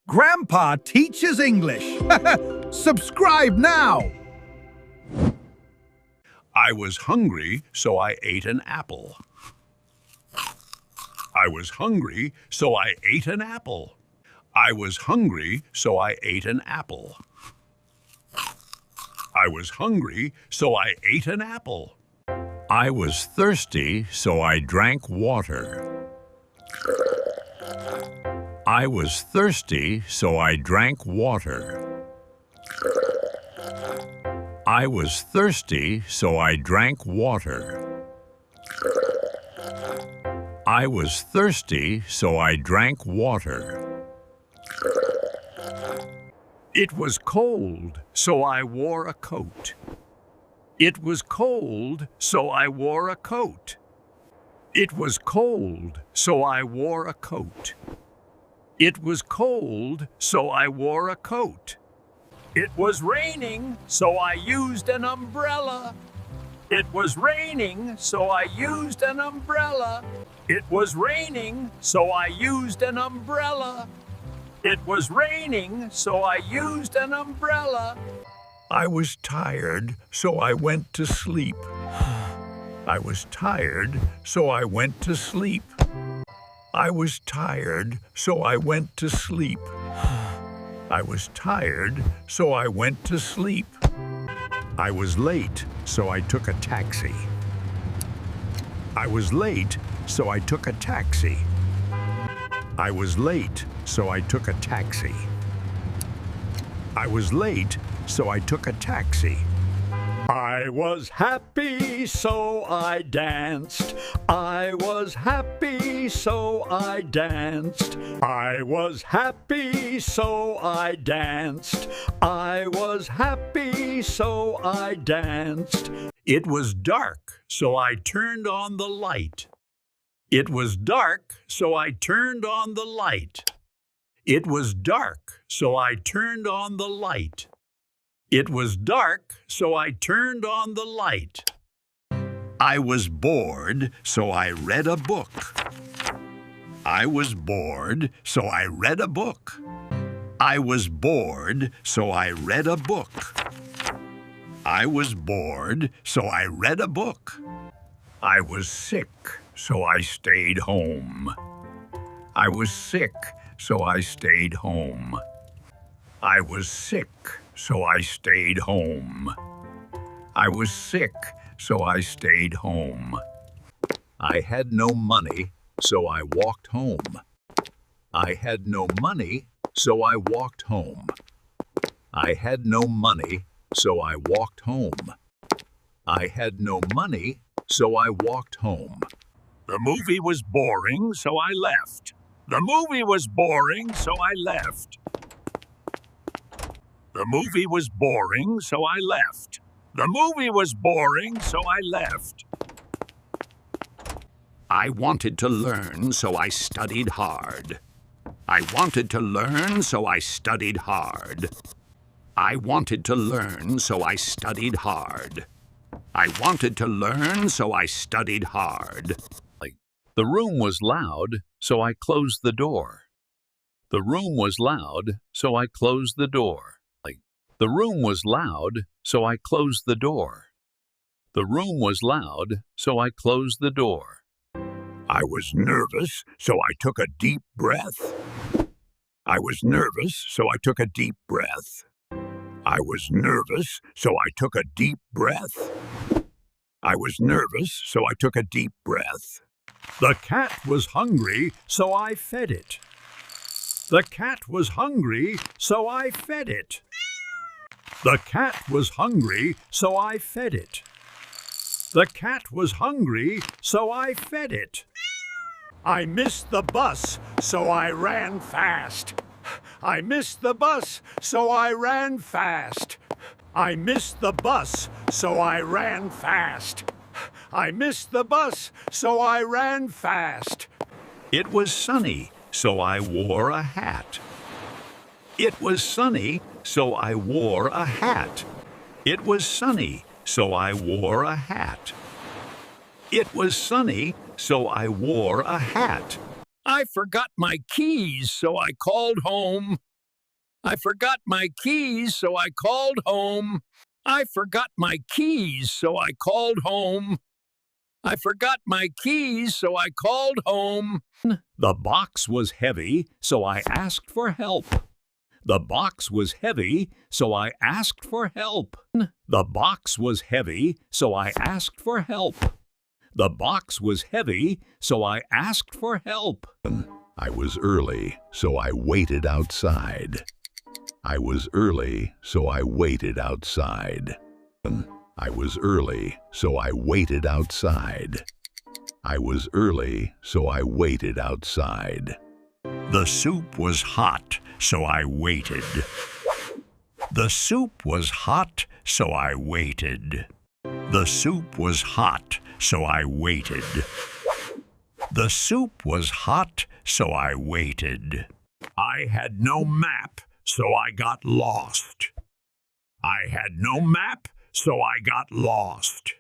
Grandpa teaches English. Subscribe now. I was hungry, so I ate an apple. I was hungry, so I ate an apple. I was hungry, so I ate an apple. I was hungry, so I ate an apple. I was thirsty, so I drank water. I was thirsty, so I drank water. I was thirsty, so I drank water. I was thirsty, so I drank water. It was cold, so I wore a coat. It was cold, so I wore a coat. It was cold, so I wore a coat. It was cold, so I wore a coat. It was raining, so I used an umbrella. It was raining, so I used an umbrella. It was raining, so I used an umbrella. It was raining, so I used an umbrella. I was tired, so I went to sleep. I was tired, so I went to sleep. I was tired, so I went to sleep. I was tired, so I went to sleep. I was late, so I took a taxi. I was late, so I took a taxi. I was late, so I took a taxi. I was late, so I took a taxi. I was happy, so I danced. I was happy, so I danced. I was happy, so I danced. I was happy, so I danced. It was dark, so I turned on the light. It was dark, so I turned on the light. It was dark, so I turned on the light. It was dark, so I turned on the light. I was bored, so I read a book. I was bored, so I read a book. I was bored, so I read a book. I was bored, so I read a book. I was sick, so I stayed home. I was sick, so I stayed home. I was sick, so I stayed home. I was sick, so I stayed home. I had no money, so I walked home. I had no money, so I walked home. I had no money, so I walked home. I had no money, so I walked home. The movie was boring, so I left. The movie was boring, so I left. The movie was boring, so I left. The movie was boring, so I left. I wanted to learn, so I studied hard. I wanted to learn, so I studied hard. I wanted to learn, so I studied hard. I wanted to learn, so I studied hard. The room was loud, so I closed the door. The room was loud, so I closed the door. The room was loud, so I closed the door. The room was loud, so I closed the door. I was nervous, so I took a deep breath. I was nervous, so I took a deep breath. I was nervous, so I took a deep breath. I was nervous, so I took a deep breath. The cat was hungry, so I fed it. The cat was hungry, so I fed it. The cat was hungry, so I fed it. The cat was hungry, so I fed it. I missed the bus, so I ran fast. I missed the bus, so I ran fast. I missed the bus, so I ran fast. I missed the bus, so I ran fast. It was sunny, so I wore a hat. It was sunny, so I wore a hat. It was sunny, so I wore a hat. It was sunny, so I wore a hat. I forgot my keys, so I called home. I forgot my keys, so I called home. I forgot my keys, so I called home. I forgot my keys, so I called home. The box was heavy, so I asked for help. The box was heavy, so I asked for help. The box was heavy, so I asked for help. The box was heavy, so I asked for help. I was early, so I waited outside. I was early, so I waited outside. I was early, so I waited outside. I was early, so I waited outside. The soup was hot, so I waited. The soup was hot, so I waited. The soup was hot, so I waited. The soup was hot, so I waited. I had no map, so I got lost. I had no map, so I got lost.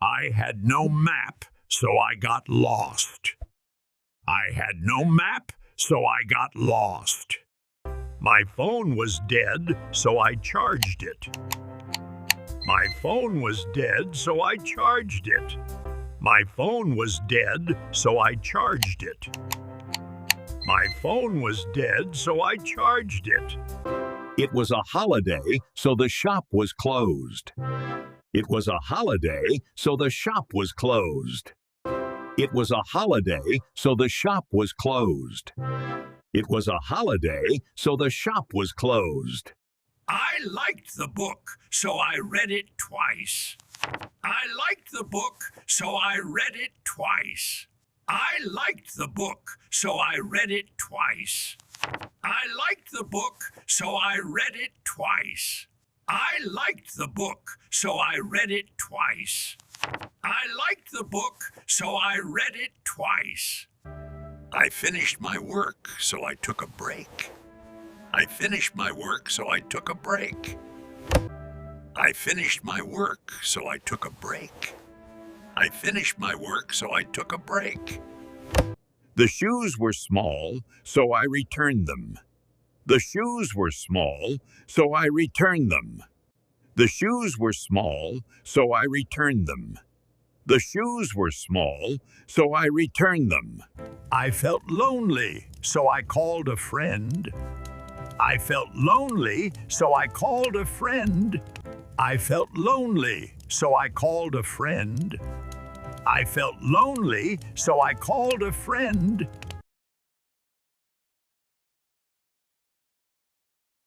I had no map, so I got lost. I had no map, so I got lost. My phone was dead, so I charged it. My phone was dead, so I charged it. My phone was dead, so I charged it. My phone was dead, so I charged it. It was a holiday, so the shop was closed. It was a holiday, so the shop was closed. It was a holiday, so the shop was closed. It was a holiday, so the shop was closed. I liked the book, so I read it twice. I liked the book, so I read it twice. I liked the book, so I read it twice. I liked the book, so I read it twice. I liked the book, so I read it twice. I liked the book, so I read it twice. I finished my work, so I took a break. I finished my work, so I took a break. I finished my work, so I took a break. I finished my work, so I took a break. The shoes were small, so I returned them. The shoes were small, so I returned them. The shoes were small, so I returned them. The shoes were small, so I returned them. I felt lonely, so I called a friend. I felt lonely, so I called a friend. I felt lonely, so I called a friend. I felt lonely, so I called a friend.